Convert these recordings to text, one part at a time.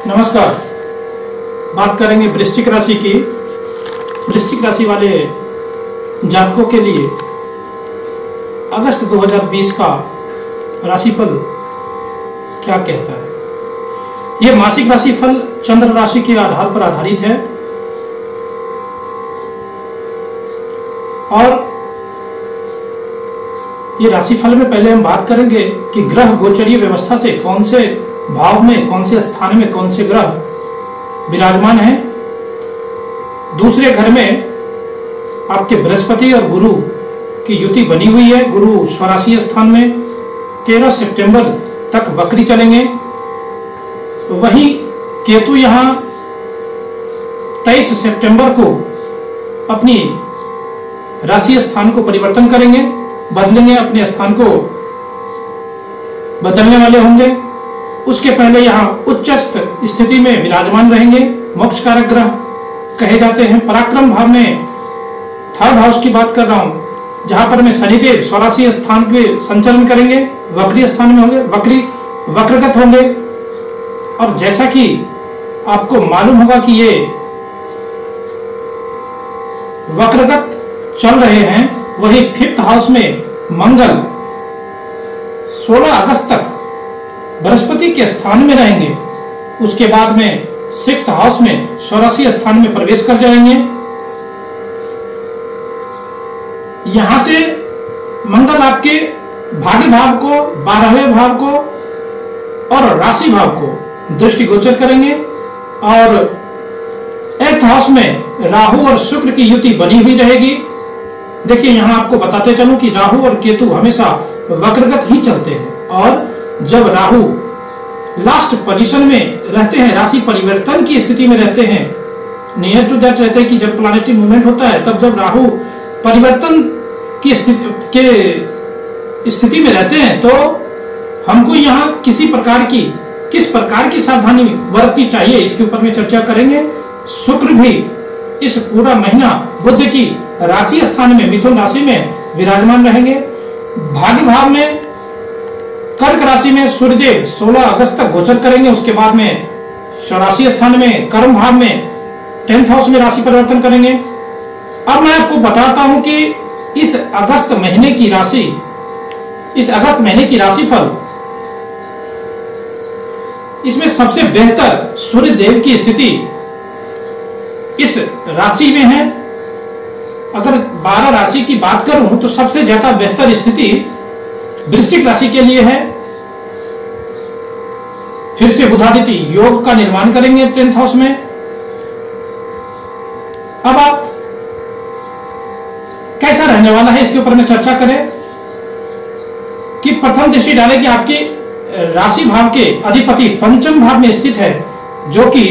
नमस्कार। बात करेंगे वृश्चिक राशि की। वृश्चिक राशि वाले जातकों के लिए अगस्त 2020 का राशिफल क्या कहता है। यह मासिक राशिफल चंद्र राशि के आधार पर आधारित है और ये राशिफल में पहले हम बात करेंगे कि ग्रह गोचरीय व्यवस्था से कौन से भाव में, कौन से स्थान में कौन से ग्रह विराजमान है। दूसरे घर में आपके बृहस्पति और गुरु की युति बनी हुई है। गुरु स्वराशीय स्थान में 13 सितंबर तक वक्री चलेंगे। वहीं केतु यहां 23 सितंबर को अपनी राशि स्थान को परिवर्तन करेंगे, बदलेंगे, अपने स्थान को बदलने वाले होंगे। उसके पहले यहां उच्चस्थ स्थिति में विराजमान रहेंगे। मोक्ष कारक ग्रह कहे जाते हैं। पराक्रम भाव में थर्ड हाउस की बात कर रहा हूं, जहां पर मैं शनिदेव स्वराशीय स्थान पे संचलन करेंगे, वक्री स्थान में होंगे, वक्रगत होंगे। और जैसा कि आपको मालूम होगा कि ये वक्रगत चल रहे हैं, वही फिफ्थ हाउस में मंगल 16 अगस्त तक बृहस्पति के स्थान में रहेंगे। उसके बाद में सिक्स्थ हाउस में स्वराशीय स्थान में प्रवेश कर जाएंगे। यहां से मंगल आपके भाग्य भाव को, 12वें भाव को और राशि भाव को दृष्टिगोचर करेंगे। और एट्थ हाउस में राहु और शुक्र की युति बनी हुई रहेगी। देखिए, यहां आपको बताते चलूं कि राहु और केतु हमेशा वक्रगत ही चलते हैं और जब राहु लास्ट पोजीशन में रहते हैं, राशि परिवर्तन की स्थिति में रहते हैं, नियर टू दैट रहते हैं कि जब प्लैनेटरी मूवमेंट होता है, तब जब राहु परिवर्तन की स्थिति में रहते हैं तो हमको यहाँ किस प्रकार की सावधानी बरतनी चाहिए, इसके ऊपर में चर्चा करेंगे। शुक्र भी इस पूरा महीना बुध की राशि स्थान में, मिथुन राशि में विराजमान रहेंगे। भाग्य भाव में कर्क राशि में सूर्यदेव 16 अगस्त तक गोचर करेंगे। उसके बाद में स्वराशीय स्थान में कर्म भाव में 10th हाउस में राशि परिवर्तन करेंगे। अब मैं आपको बताता हूं कि इस अगस्त महीने की राशिफल, इसमें सबसे बेहतर सूर्यदेव की स्थिति इस राशि में है। अगर 12 राशि की बात करूं तो सबसे ज्यादा बेहतर स्थिति वृश्चिक राशि के लिए है। फिर से बुधादित्य योग का निर्माण करेंगे 10th हाउस में। अब आप कैसा रहने वाला है, इसके ऊपर में चर्चा करें कि प्रथम दृष्टि डाले कि आपके राशि भाव के अधिपति पंचम भाव में स्थित है, जो कि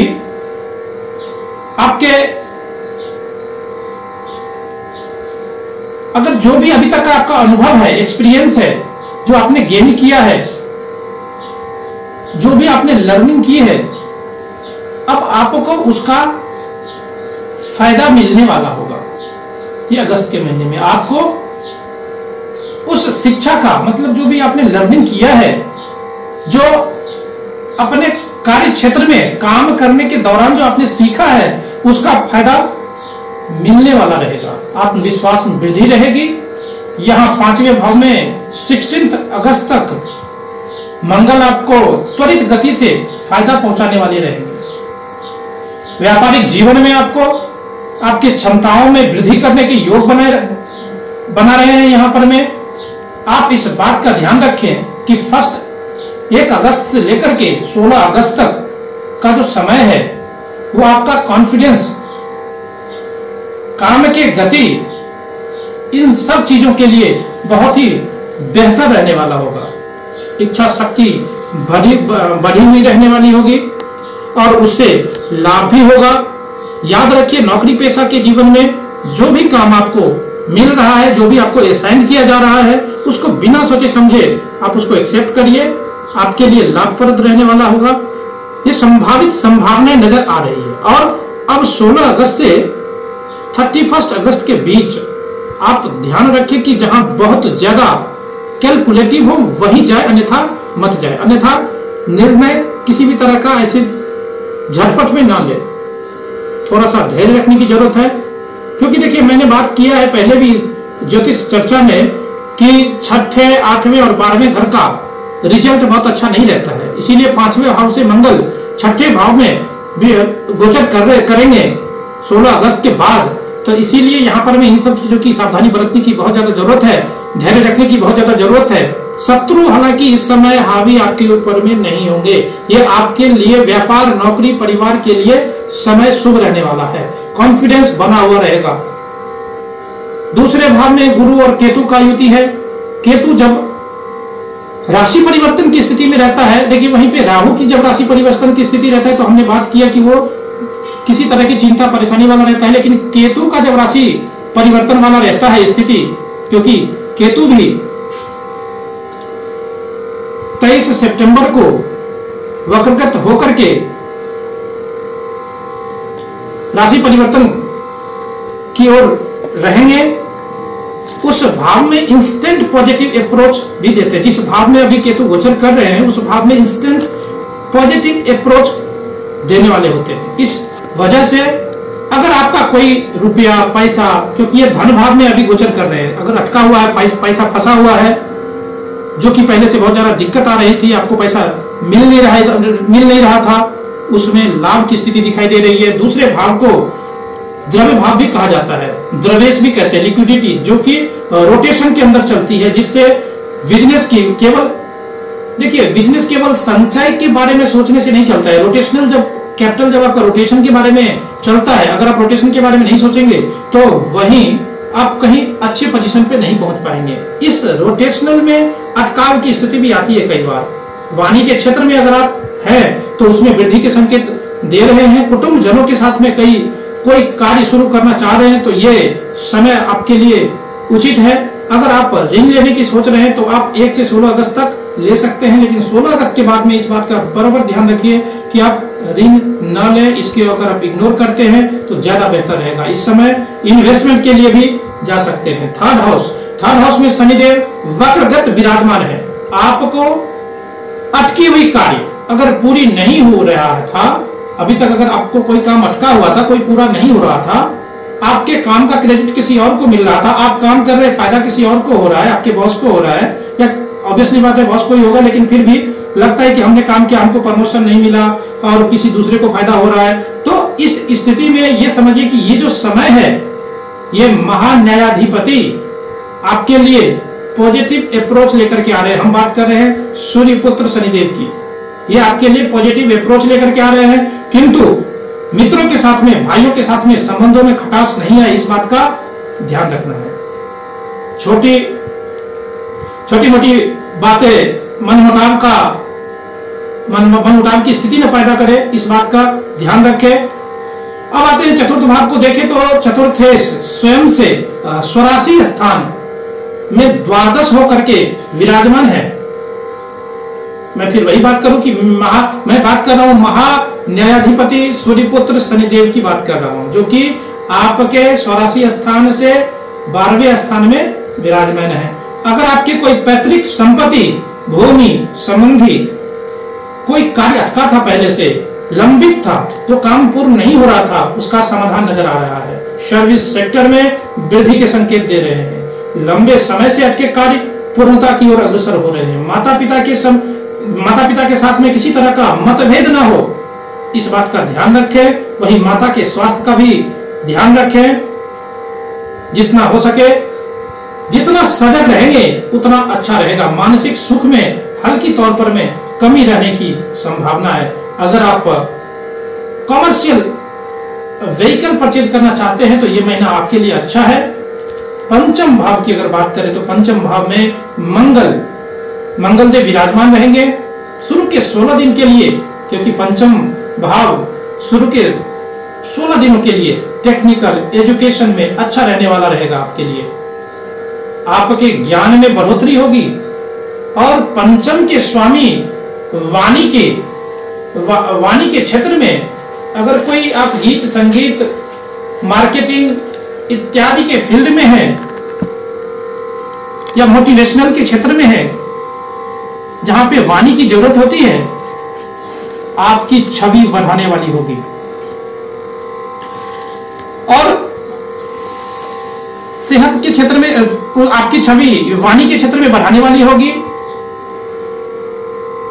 आपके अगर जो भी अभी तक का आपका अनुभव है, एक्सपीरियंस है, जो आपने गेन किया है, जो भी आपने लर्निंग की है, अब आपको उसका फायदा मिलने वाला होगा। ये अगस्त के महीने में आपको उस शिक्षा का, मतलब जो भी आपने लर्निंग किया है, जो अपने कार्य क्षेत्र में काम करने के दौरान जो आपने सीखा है, उसका फायदा मिलने वाला रहेगा। आत्मविश्वास में वृद्धि रहेगी। यहाँ 5वें भाव में 16 अगस्त तक मंगल आपको त्वरित गति से फायदा पहुंचाने वाले रहेंगे। व्यापारिक जीवन में आपको आपकी क्षमताओं में वृद्धि करने के योग बना रहे हैं। यहाँ पर में आप इस बात का ध्यान रखें कि 1 अगस्त से लेकर के 16 अगस्त तक का जो समय है, वो आपका कॉन्फिडेंस, काम के गति, इन सब चीजों के लिए बहुत ही बेहतर रहने वाला होगा। इच्छा शक्ति बढ़ी हुई रहने वाली होगी और उससे लाभ भी होगा। याद रखिए, नौकरी पेशा के जीवन में जो भी काम आपको मिल रहा है, जो भी आपको असाइन किया जा रहा है, उसको बिना सोचे समझे आप उसको एक्सेप्ट करिए। आपके लिए लाभप्रद रहने वाला होगा। ये संभावित संभावनाएं नजर आ रही है। और अब 16 अगस्त से 31 अगस्त के बीच आप ध्यान रखें कि जहां बहुत ज्यादा कैलकुलेटिव हो वही जाए, अन्यथा मत जाए। अन्यथा निर्णय किसी भी तरह का ऐसे झटपट में ना ले, थोड़ा सा धैर्य रखने की जरूरत है। क्योंकि देखिए, मैंने बात किया है पहले भी ज्योतिष चर्चा में कि 6ठे, 8वें और 12वें घर का रिजल्ट बहुत अच्छा नहीं रहता है। इसीलिए 5वें भाव से मंगल 6ठे भाव में भी गोचर करेंगे 16 अगस्त के बाद। तो इसीलिए यहाँ पर में इन सब चीजों की सावधानी बरतने की बहुत ज्यादा जरूरत है, धैर्य रखने की बहुत ज्यादा जरूरत है। शत्रु हालांकि इस समय हावी आपके ऊपर में नहीं होंगे। ये आपके लिए व्यापार, नौकरी, परिवार के लिए समय शुभ रहने वाला है। कॉन्फिडेंस बना हुआ रहेगा। दूसरे भाव में गुरु और केतु का युति है। केतु जब राशि परिवर्तन की स्थिति में रहता है, देखिए वहीं पे राहु की जब राशि परिवर्तन की स्थिति रहता है तो हमने बात किया कि वो किसी तरह की चिंता परेशानी वाला रहता है। लेकिन केतु का जब राशि परिवर्तन वाला रहता है स्थिति, क्योंकि केतु भी 23 सितंबर को वक्रगत होकर के राशि परिवर्तन की ओर रहेंगे, उस भाव में इंस्टेंट पॉजिटिव अप्रोच भी देते हैं। जिस भाव में अभी केतु गोचर कर रहे हैं उस भाव में इंस्टेंट पॉजिटिव अप्रोच देने वाले होते हैं। इस वजह से अगर आपका कोई रुपया, पैसा, क्योंकि ये धन भाव में अभी गोचर कर रहे हैं, अगर अटका हुआ है, पैसा फंसा हुआ है, जो कि पहले से बहुत ज्यादा दिक्कत आ रही थी, आपको पैसा मिल नहीं रहा था, उसमें लाभ की स्थिति दिखाई दे रही है। दूसरे भाव को द्रव्य भाव भी कहा जाता है, द्रवेश भी कहते हैं, लिक्विडिटी, जो कि रोटेशन के अंदर चलती है, जिससे बिजनेस की बिजनेस केवल संचय के बारे में सोचने से नहीं चलता है। रोटेशनल कैपिटल जब आपका रोटेशन के बारे में चलता है, अगर आप रोटेशन के बारे में नहीं सोचेंगे तो वहीं आप कहीं अच्छे पोजीशन पे नहीं पहुंच पाएंगे। इस रोटेशनल में अटकाव की स्थिति भी आती है कई बार। वाणी के क्षेत्र में अगर आप हैं तो उसमें वृद्धि के संकेत दे रहे हैं। कुटुंब जनों के साथ में कोई कार्य शुरू करना चाह रहे हैं तो ये समय आपके लिए उचित है। अगर आप ऋण लेने की सोच रहे हैं तो आप 1 से 16 अगस्त तक ले सकते हैं, लेकिन 16 अगस्त के बाद में इस बात का बराबर ध्यान रखिए कि आप ऋण न लें। इसके अगर आप इग्नोर करते हैं तो ज्यादा बेहतर रहेगा। इस समय इन्वेस्टमेंट के लिए भी जा सकते हैं। थर्ड हाउस में शनिदेव वक्रगत विराजमान है। आपको अटकी हुई कार्य अगर पूरी नहीं हो रहा था, अभी तक अगर आपको कोई काम अटका हुआ था, कोई पूरा नहीं हो रहा था, आपके काम का क्रेडिट किसी और को मिल रहा था, आप काम कर रहे, फायदा किसी और को हो रहा है, आपके बॉस को हो रहा है, या ऑब्वियसली बात है बॉस को ही होगा, लेकिन फिर भी लगता है कि हमने काम किया, हमको प्रमोशन नहीं मिला और किसी दूसरे को फायदा हो रहा है, तो इस स्थिति में ये समझिए कि ये जो समय है, ये महान्यायाधिपति आपके लिए पॉजिटिव अप्रोच लेकर के आ रहे हैं। हम बात कर रहे हैं सूर्य पुत्र शनिदेव की, ये आपके लिए पॉजिटिव अप्रोच लेकर के आ रहे हैं। किंतु मित्रों के साथ में, भाइयों के साथ में संबंधों में खटास नहीं है, इस बात का ध्यान रखना है। छोटी मोटी बातें मनमुटाव की स्थिति न पैदा करे, इस बात का ध्यान रखें। अब आते हैं चतुर्थ भाव को देखें तो चतुर्थेश स्वयं से स्वराशि स्थान में द्वादश होकर के विराजमान है। मैं फिर वही बात करूं कि मैं बात कर रहा हूं महान्यायाधिपति सूर्यपुत्र शनिदेव की बात कर रहा हूं, जो कि आपके स्वराशि स्थान से 12वें स्थान में विराजमान है। अगर आपकी कोई पैतृक संपत्ति, भूमि संबंधी कोई कार्य अटका था, पहले से लंबित था, तो काम पूर्ण नहीं हो रहा था, उसका समाधान नजर आ रहा है। सर्विस सेक्टर में वृद्धि के संकेत दे रहे हैं। लंबे समय से अटके कार्य पूर्णता की ओर अग्रसर हो रहे हैं। माता पिता के साथ में किसी तरह का मतभेद ना हो, इस बात का ध्यान रखें। वही माता के स्वास्थ्य का भी ध्यान रखें। जितना हो सके, जितना सजग रहेंगे उतना अच्छा रहेगा। मानसिक सुख में हल्की तौर पर में कमी रहने की संभावना है। अगर आप कॉमर्शियल व्हीकल परचेज करना चाहते हैं तो यह महीना आपके लिए अच्छा है। पंचम भाव की अगर बात करें तो पंचम भाव में मंगलदेव विराजमान रहेंगे शुरू के 16 दिन के लिए, क्योंकि पंचम भाव शुरू के 16 दिनों के लिए टेक्निकल एजुकेशन में अच्छा रहने वाला रहेगा आपके लिए। आपके ज्ञान में बढ़ोतरी होगी। और पंचम के स्वामी वाणी के क्षेत्र में अगर कोई आप गीत संगीत मार्केटिंग इत्यादि के फील्ड में है या मोटिवेशनल के क्षेत्र में है, जहां पे वाणी की जरूरत होती है, आपकी छवि बढ़ाने वाली होगी और सेहत के क्षेत्र में आपकी छवि वाणी के क्षेत्र में बढ़ाने वाली होगी।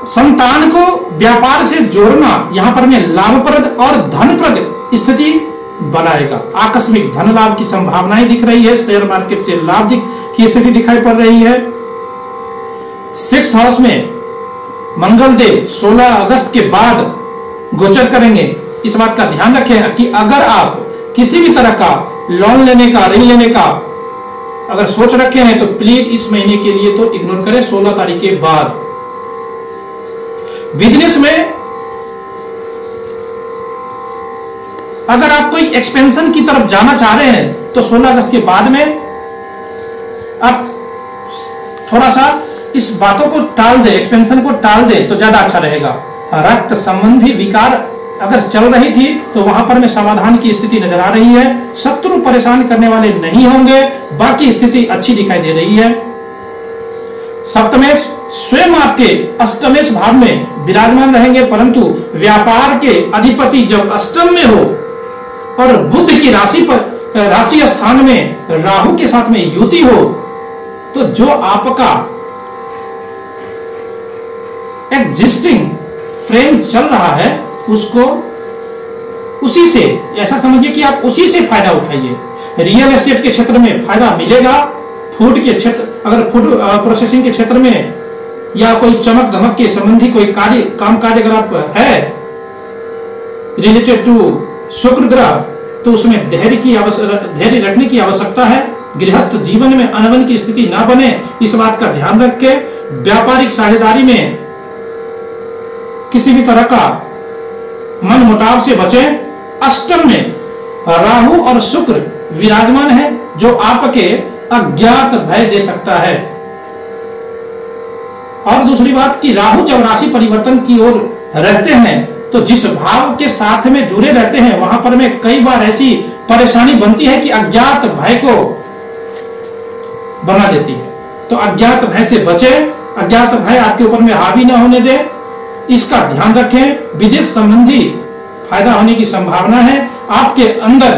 संतान को व्यापार से जोड़ना यहां पर में लाभप्रद और धनप्रद स्थिति बनाएगा। आकस्मिक धन लाभ की संभावनाएं दिख रही है। शेयर मार्केट से लाभ की स्थिति दिखाई पड़ रही है। 6th हाउस में मंगल देव 16 अगस्त के बाद गोचर करेंगे। इस बात का ध्यान रखें कि अगर आप किसी भी तरह का लोन लेने का, ऋण लेने का अगर सोच रखे हैं तो प्लीज इस महीने के लिए तो इग्नोर करें 16 तारीख के बाद। बिजनेस में अगर आप कोई एक्सपेंशन की तरफ जाना चाह रहे हैं तो 16 अगस्त के बाद में आप थोड़ा सा इस बातों को टाल दे, एक्सपेंशन को टाल दे तो ज्यादा अच्छा रहेगा। रक्त संबंधी विकार अगर चल रही थी तो वहां पर में समाधान की स्थिति नजर आ रही है। शत्रु परेशान करने वाले नहीं होंगे, बाकी स्थिति अच्छी दिखाई दे रही है। सप्तमेश स्वयं आपके अष्टमेश भाव में विराजमान रहेंगे, परंतु व्यापार के अधिपति जब अष्टम में हो और बुध की राशि स्थान में राहु के साथ में युति हो तो जो आपका एग्जिस्टिंग फ्रेम चल रहा है उसको उसी से ऐसा समझिए कि आप उसी से फायदा उठाइए। रियल एस्टेट के क्षेत्र में फायदा मिलेगा। फूड के क्षेत्र, अगर फूड प्रोसेसिंग के क्षेत्र में या कोई चमक धमक के संबंधी कोई काम काज अगर आप है रिलेटेड टू शुक्र ग्रह तो उसमें धैर्य रखने की आवश्यकता है। गृहस्थ जीवन में अनबन की स्थिति ना बने, इस बात का ध्यान रख के व्यापारिक साझेदारी में किसी भी तरह का मन मुटाव से बचें। अष्टम में राहु और शुक्र विराजमान है जो आपके अज्ञात भय दे सकता है। और दूसरी बात कि राहु जब राशि परिवर्तन की ओर रहते हैं तो जिस भाव के साथ में जुड़े रहते हैं वहां पर में कई बार ऐसी परेशानी बनती है कि अज्ञात भय को बना देती है। तो अज्ञात भय से बचे, अज्ञात भय आपके ऊपर में हावी ना होने दे, इसका ध्यान रखें। विदेश संबंधी फायदा होने की संभावना है। आपके अंदर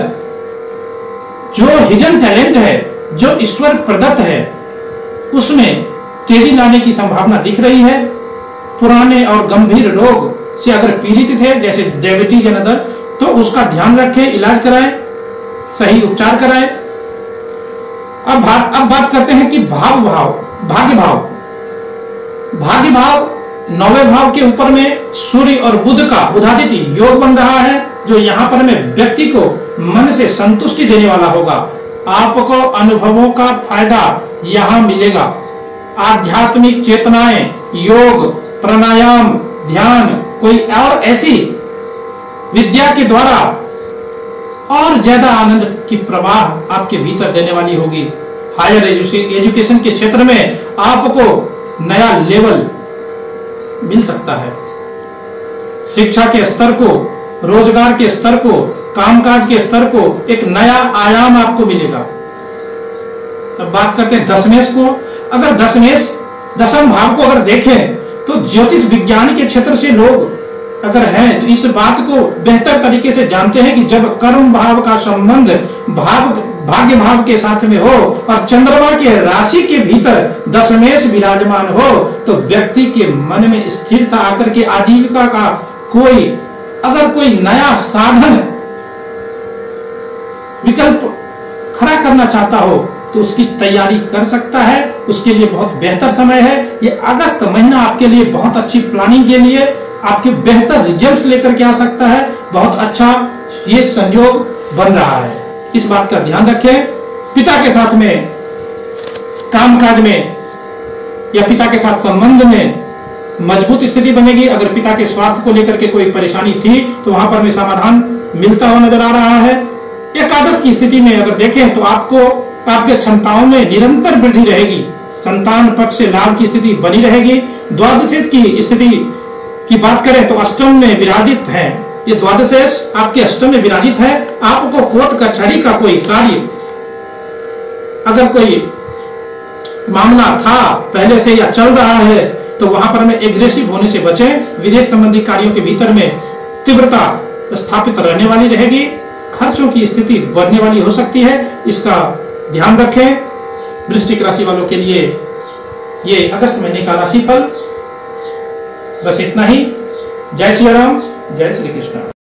जो हिडन टैलेंट है, जो ईश्वर प्रदत्त है, उसमें तेजी लाने की संभावना दिख रही है। पुराने और गंभीर रोग से अगर पीड़ित थे जैसे डायबिटीज या अदर तो उसका ध्यान रखें, इलाज कराएं, सही उपचार कराएं। अब बात करते हैं कि भाग्य भाव 9वें भाव के ऊपर में सूर्य और बुध का बुधादित्य योग बन रहा है जो यहां पर में व्यक्ति को मन से संतुष्टि देने वाला होगा। आपको अनुभवों का फायदा यहां मिलेगा। आध्यात्मिक चेतनाएं, योग, प्राणायाम, ध्यान, कोई और ऐसी विद्या के द्वारा और ज्यादा आनंद की प्रवाह आपके भीतर देने वाली होगी। हायर एजुकेशन के क्षेत्र में आपको नया लेवल मिल सकता है। शिक्षा के स्तर को, रोजगार के स्तर को, कामकाज के स्तर को एक नया आयाम आपको मिलेगा। अब बात करते हैं दशमेश को। अगर दशम भाव को अगर देखें तो ज्योतिष विज्ञान के क्षेत्र से लोग अगर हैं तो इस बात को बेहतर तरीके से जानते हैं कि जब कर्म भाव का संबंध भाग्य भाव के साथ में हो और चंद्रमा के राशि के भीतर दशमेश विराजमान हो तो व्यक्ति के मन में स्थिरता आकर के आजीविका का कोई नया साधन विकल्प खड़ा करना चाहता हो तो उसकी तैयारी कर सकता है। उसके लिए बहुत बेहतर समय है। ये अगस्त महीना आपके लिए बहुत अच्छी प्लानिंग के लिए आपके बेहतर रिजल्ट लेकर के आ सकता है। बहुत अच्छा ये संयोग बन रहा है, इस बात का ध्यान रखें। पिता के साथ में कामकाज में या पिता के साथ संबंध में मजबूत स्थिति बनेगी। अगर पिता के स्वास्थ्य को लेकर के कोई परेशानी थी तो वहां पर में समाधान मिलता हुआ नजर आ रहा है। एकादश की स्थिति में अगर देखें तो आपको आपके क्षमताओं में निरंतर वृद्धि रहेगी। संतान पक्ष से लाभ की स्थिति बनी रहेगी। द्वादशेश की स्थिति की बात करें तो अष्टम में विराजित है। ये द्वादशेश आपके अष्टम में विराजित है। आपको कोर्ट कचहरी का कोई कार्य, अगर कोई मामला था पहले से या चल रहा है तो वहां पर हमें एग्रेसिव होने से बचें। विदेश संबंधी कार्यों के भीतर में तीव्रता स्थापित रहने वाली रहेगी, खर्चों की स्थिति बढ़ने वाली हो सकती है, इसका ध्यान रखें। वृश्चिक राशि वालों के लिए ये अगस्त महीने का राशिफल बस इतना ही। जय श्री राम, जय श्री कृष्ण।